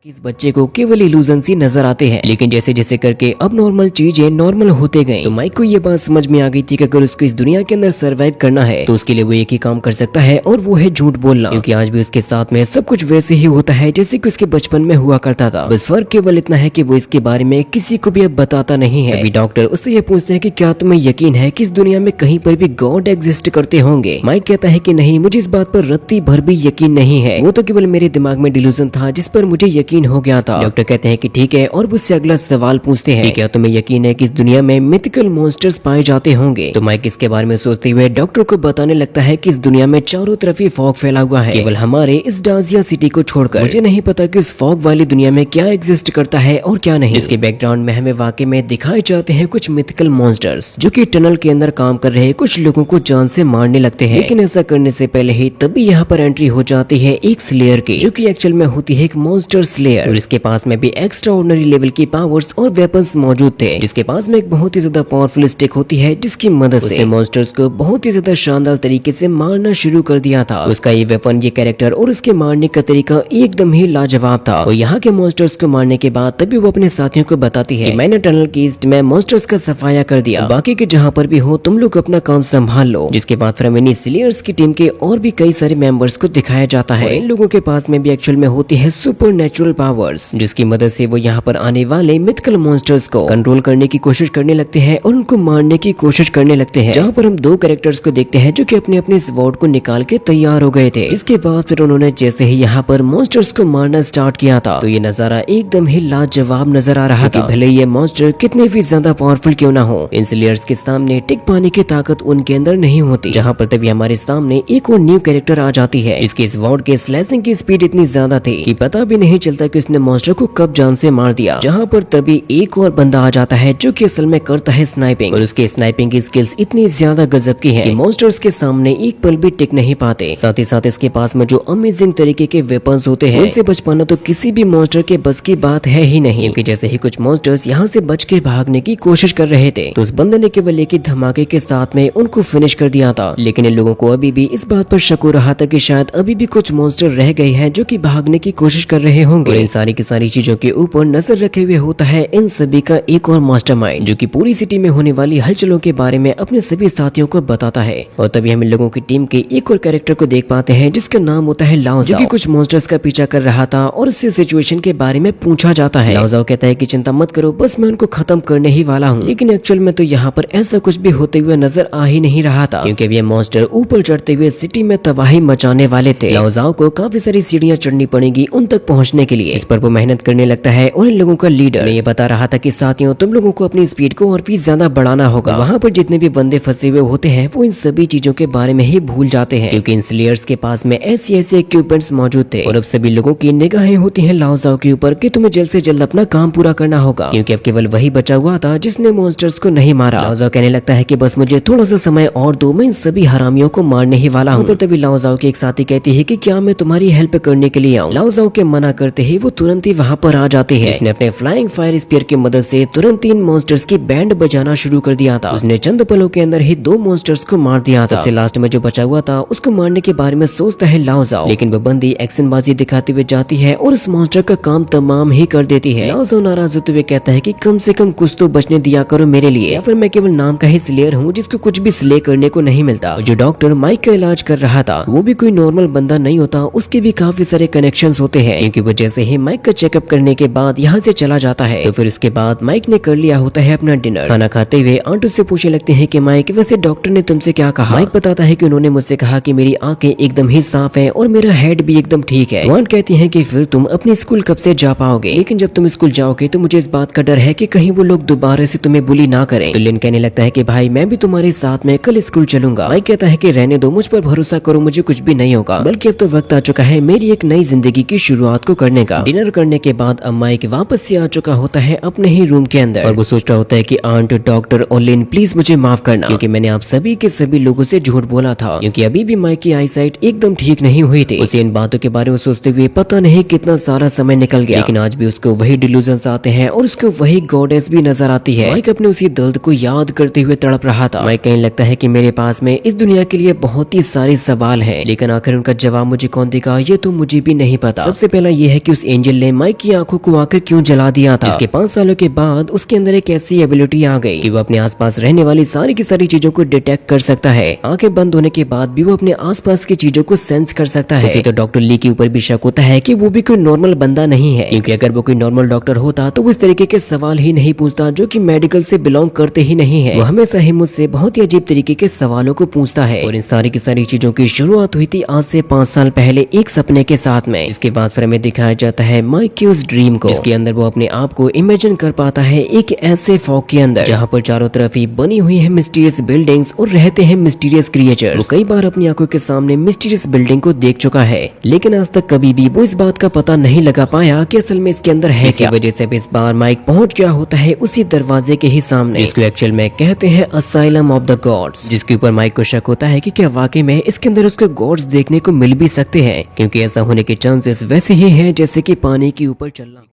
कि इस बच्चे को केवल इल्यूजन सी नजर आते हैं, लेकिन जैसे जैसे करके अब नॉर्मल चीजें नॉर्मल होते गए तो माइक को ये बात समझ में आ गई थी कि अगर उसको इस दुनिया के अंदर सरवाइव करना है तो उसके लिए वो एक ही काम कर सकता है और वो है झूठ बोलना, क्योंकि आज भी उसके साथ में सब कुछ वैसे ही होता है जैसे कि उसके बचपन में हुआ करता था। बस फर्क केवल इतना है कि वो इसके बारे में किसी को भी अब बताता नहीं है। अभी डॉक्टर उससे ये पूछते हैं कि क्या तुम्हें यकीन है कि इस दुनिया में कहीं पर भी गॉड एग्जिस्ट करते होंगे। माइक कहता है कि नहीं, मुझे इस बात पर रत्ती भर भी यकीन नहीं है, वो तो केवल मेरे दिमाग में डिल्यूजन था जिस पर मुझे यकीन हो गया था। डॉक्टर कहते हैं कि ठीक है और उससे अगला सवाल पूछते हैं, क्या तुम्हें यकीन है कि इस दुनिया में मिथिकल मॉन्स्टर्स पाए जाते होंगे। तो माइक इसके बारे में सोचते हुए डॉक्टर को बताने लगता है कि इस दुनिया में चारों तरफ ही फॉग फैला हुआ है, केवल हमारे इस डाजिया सिटी को छोड़कर। मुझे नहीं पता कि इस फॉग वाली दुनिया में क्या एग्जिस्ट करता है और क्या नहीं। इसके बैकग्राउंड में हमें वाकई में दिखाए जाते हैं कुछ मिथिकल मॉन्स्टर्स जो कि टनल के अंदर काम कर रहे कुछ लोगों को जान से मारने लगते हैं, लेकिन ऐसा करने से पहले ही तभी यहाँ पर एंट्री हो जाती है एक स्लेयर की, जो कि एक्चुअल में होती है एक मॉन्स्टर स्लेयर, और इसके पास में भी एक्स्ट्रा ऑर्डिनरी लेवल की पावर्स और वेपन्स मौजूद थे। जिसके पास में एक बहुत ही ज्यादा पावरफुल स्टिक होती है जिसकी मदद से मॉन्स्टर्स को बहुत ही ज्यादा शानदार तरीके से मारना शुरू कर दिया था। उसका ये वेपन, ये कैरेक्टर और उसके मारने का तरीका एकदम ही लाजवाब था। और यहाँ के मॉन्स्टर्स को मारने के बाद तभी वो अपने साथियों को बताती है, मैंने टनल की ईस्ट में मॉन्स्टर्स का सफाया कर दिया, बाकी के जहाँ पर भी हो तुम लोग अपना काम संभाल लो। जिसके बाद फिर हमें स्लेयर्स की टीम के और भी कई सारे मेंबर्स को दिखाया जाता है। इन लोगों के पास में भी एक्चुअल में होती है सुपर नेचुरल पावर्स, जिसकी मदद से वो यहाँ पर आने वाले मिथिकल मॉन्स्टर्स को कंट्रोल करने की कोशिश करने लगते हैं और उनको मारने की कोशिश करने लगते हैं। जहाँ पर हम दो कैरेक्टर्स को देखते हैं जो कि अपने अपने स्वॉर्ड को निकाल के तैयार हो गए थे। इसके बाद फिर उन्होंने जैसे ही यहाँ पर मॉन्स्टर्स को मारना स्टार्ट किया था तो ये नजारा एकदम ही लाजवाब नजर आ रहा था। भले ये मॉन्स्टर कितने भी ज्यादा पावरफुल क्यों ना हो, इन स्लेयर्स के सामने टिक पाने की ताकत उनके अंदर नहीं होती। जहाँ पर तभी हमारे सामने एक और न्यू कैरेक्टर आ जाती है। इसके स्वॉर्ड के स्लैशिंग की स्पीड इतनी ज्यादा थी कि पता भी नहीं चलता कि उसने मॉन्स्टर को कब जान से मार दिया। जहाँ पर तभी एक और बंदा आ जाता है जो कि असल में करता है स्नाइपिंग, और उसके स्नाइपिंग की स्किल्स इतनी ज्यादा गजब की है कि मॉन्स्टर्स के सामने एक पल भी टिक नहीं पाते। साथ ही साथ इसके पास में जो अमेजिंग तरीके के वेपन्स होते हैं उनसे बच पाना तो किसी भी मॉन्स्टर के बस की बात है ही नहीं, क्योंकि जैसे ही कुछ मॉन्स्टर्स यहाँ से बच के भागने की कोशिश कर रहे थे तो उस बंदे ने केवल एक ही धमाके के साथ में उनको फिनिश कर दिया था। लेकिन इन लोगों को अभी भी इस बात पर शक हो रहा था कि शायद अभी भी कुछ मॉन्स्टर रह गए हैं जो कि भागने की कोशिश कर रहे होंगे। और इन सारी की सारी चीजों के ऊपर नजर रखे हुए होता है इन सभी का एक और मास्टरमाइंड, जो कि पूरी सिटी में होने वाली हलचलों के बारे में अपने सभी साथियों को बताता है। और तभी हम इन लोगों की टीम के एक और कैरेक्टर को देख पाते हैं जिसका नाम होता है लाओ, जो कि कुछ मॉन्स्टर्स का पीछा कर रहा था और उससे सिचुएशन के बारे में पूछा जाता है। लाओ कहता है कि चिंता मत करो, बस मैं उनको खत्म करने ही वाला हूँ। लेकिन एक्चुअल में तो यहाँ पर ऐसा कुछ भी होते हुए नजर आ ही नहीं रहा था, क्योंकि ये मॉन्स्टर ऊपर चढ़ते हुए सिटी में तबाही मचाने वाले थे। लाओ को काफी सारी सीढ़ियां चढ़नी पड़ेगी उन तक पहुंचने के लिए। इस पर वो मेहनत करने लगता है और इन लोगों का लीडर ये बता रहा था कि साथियों तुम लोगों को अपनी स्पीड को और भी ज्यादा बढ़ाना होगा। वहाँ पर जितने भी बंदे फंसे हुए होते हैं वो इन सभी चीजों के बारे में ही भूल जाते हैं, क्योंकि इन स्लेयर्स के पास में ऐसे इक्विपमेंट्स मौजूद थे। और अब सभी लोगों की निगाहें होती हैं लाओ के ऊपर कि तुम्हें जल्द से जल्द अपना काम पूरा करना होगा, क्योंकि अब केवल वही बचा हुआ था जिसने मॉन्स्टर्स को नहीं मारा। लाओ कहने लगता है कि बस मुझे थोड़ा सा समय और दो, मैं इन सभी हरामियों को मारने ही वाला हूँ। तभी लाओ के एक साथी कहती है कि क्या मैं तुम्हारी हेल्प करने के लिए आऊँ। लाओ के मना करते ही वो तुरंत ही वहाँ पर आ जाते हैं। इसने अपने फ्लाइंग फायर स्पीयर की मदद से तुरंत इन मॉन्स्टर्स की बैंड बजाना शुरू कर दिया था। उसने चंद पलों के अंदर ही दो मॉन्स्टर्स को मार दिया था। सबसे लास्ट में जो बचा हुआ था उसको मारने के बारे में सोचता है लाओ, लेकिन वो बंदी एक्शनबाजी दिखाते हुए जाती है और उस मॉन्स्टर का काम तमाम ही कर देती है। लाओ नाराज होते हुए कहता है कि कम से कम कुछ तो बचने दिया करो मेरे लिए, या फिर मैं केवल नाम का ही स्लेयर हूँ जिसको कुछ भी स्ले करने को नहीं मिलता। जो डॉक्टर माइक का इलाज कर रहा था वो भी कोई नॉर्मल बंदा नहीं होता, उसके भी काफी सारे कनेक्शंस होते हैं, क्योंकि वो जैसे ही माइक का चेकअप करने के बाद यहाँ से चला जाता है तो फिर उसके बाद माइक ने कर लिया होता है अपना डिनर। खाना खाते हुए आंट उससे पूछने लगते हैं कि माइक वैसे डॉक्टर ने तुमसे क्या कहा। माइक बताता है कि उन्होंने मुझसे कहा कि मेरी आंखें एकदम ही साफ है और मेरा हेड भी एकदम ठीक है। आंट कहती है कि फिर तुम अपने स्कूल कब से जा पाओगे, लेकिन जब तुम स्कूल जाओगे तो मुझे इस बात का डर है कि कहीं वो लोग दोबारा से तुम्हें बुली ना करें। तो लिन कहने लगता है कि भाई मैं भी तुम्हारे साथ में कल स्कूल चलूंगा। माइक कहता है कि रहने दो, मुझ पर भरोसा करो, मुझे कुछ भी नहीं होगा, बल्कि अब तो वक्त आ चुका है मेरी एक नई जिंदगी की शुरुआत को करने का। डिनर करने के बाद अब माइक वापस से आ चुका होता है अपने ही रूम के अंदर और वो सोच रहा होता है कि आंट, डॉक्टर और लिन प्लीज मुझे माफ करना, क्योंकि मैंने आप सभी के सभी लोगों से झूठ बोला था, क्योंकि अभी भी माइक की आईसाइट एकदम ठीक नहीं हुई थी। उसे इन बातों के बारे में सोचते हुए पता नहीं कितना सारा समय निकल गया, लेकिन आज भी उसको वही डिल्यूजन्स आते हैं और उसको वही गॉडेस भी नजर आती है। माइक अपने उसी दर्द को याद करते हुए तड़प रहा था। माइक कहने लगता है कि मेरे पास में इस दुनिया के लिए बहुत ही सारे सवाल हैं, लेकिन आखिर उनका जवाब मुझे कौन देगा ये तो मुझे भी नहीं पता। सबसे पहला ये है कि कि उस एंजल ने माइक की आंखों को आकर क्यों जला दिया था। इसके 5 सालों के बाद उसके अंदर एक ऐसी एबिलिटी आ गई कि वो अपने आसपास रहने वाली सारी की सारी चीजों को डिटेक्ट कर सकता है। आंखें बंद होने के बाद भी वो अपने आसपास की चीजों को सेंस कर सकता है। उसे तो डॉक्टर ली के ऊपर भी शक होता है कि वो भी कोई नॉर्मल बंदा नहीं है, क्योंकि अगर वो कोई नॉर्मल डॉक्टर होता तो वो इस तरीके के सवाल ही नहीं पूछता जो कि मेडिकल से बिलोंग करते ही नहीं है। वो हमेशा ही मुझसे बहुत ही अजीब तरीके के सवालों को पूछता है। और इन सारी की सारी चीजों की शुरुआत हुई थी आज से 5 साल पहले एक सपने के साथ में। इसके बाद फिर हमें दिखाया जाता है माइक की उस ड्रीम को, जिसके अंदर वो अपने आप को इमेजिन कर पाता है एक ऐसे फॉग के अंदर जहाँ पर चारों तरफ ही बनी हुई है मिस्टीरियस बिल्डिंग्स और रहते हैं मिस्टीरियस क्रिएचर्स। वो कई बार अपनी आंखों के सामने मिस्टीरियस बिल्डिंग को देख चुका है, लेकिन आज तक कभी भी वो इस बात का पता नहीं लगा पाया कि असल में इसके अंदर है क्या। वजह से इस बार माइक पहुंच गया होता है उसी दरवाजे के ही सामने, जिसको एक्चुअल में कहते हैं असाइलम ऑफ द गॉड्स, जिसके ऊपर माइक को शक होता है कि क्या वाकई में इसके अंदर उसको गॉड्स देखने को मिल भी सकते हैं, क्योंकि ऐसा होने के चांसेस वैसे ही हैं जैसे कि पानी के ऊपर चलना।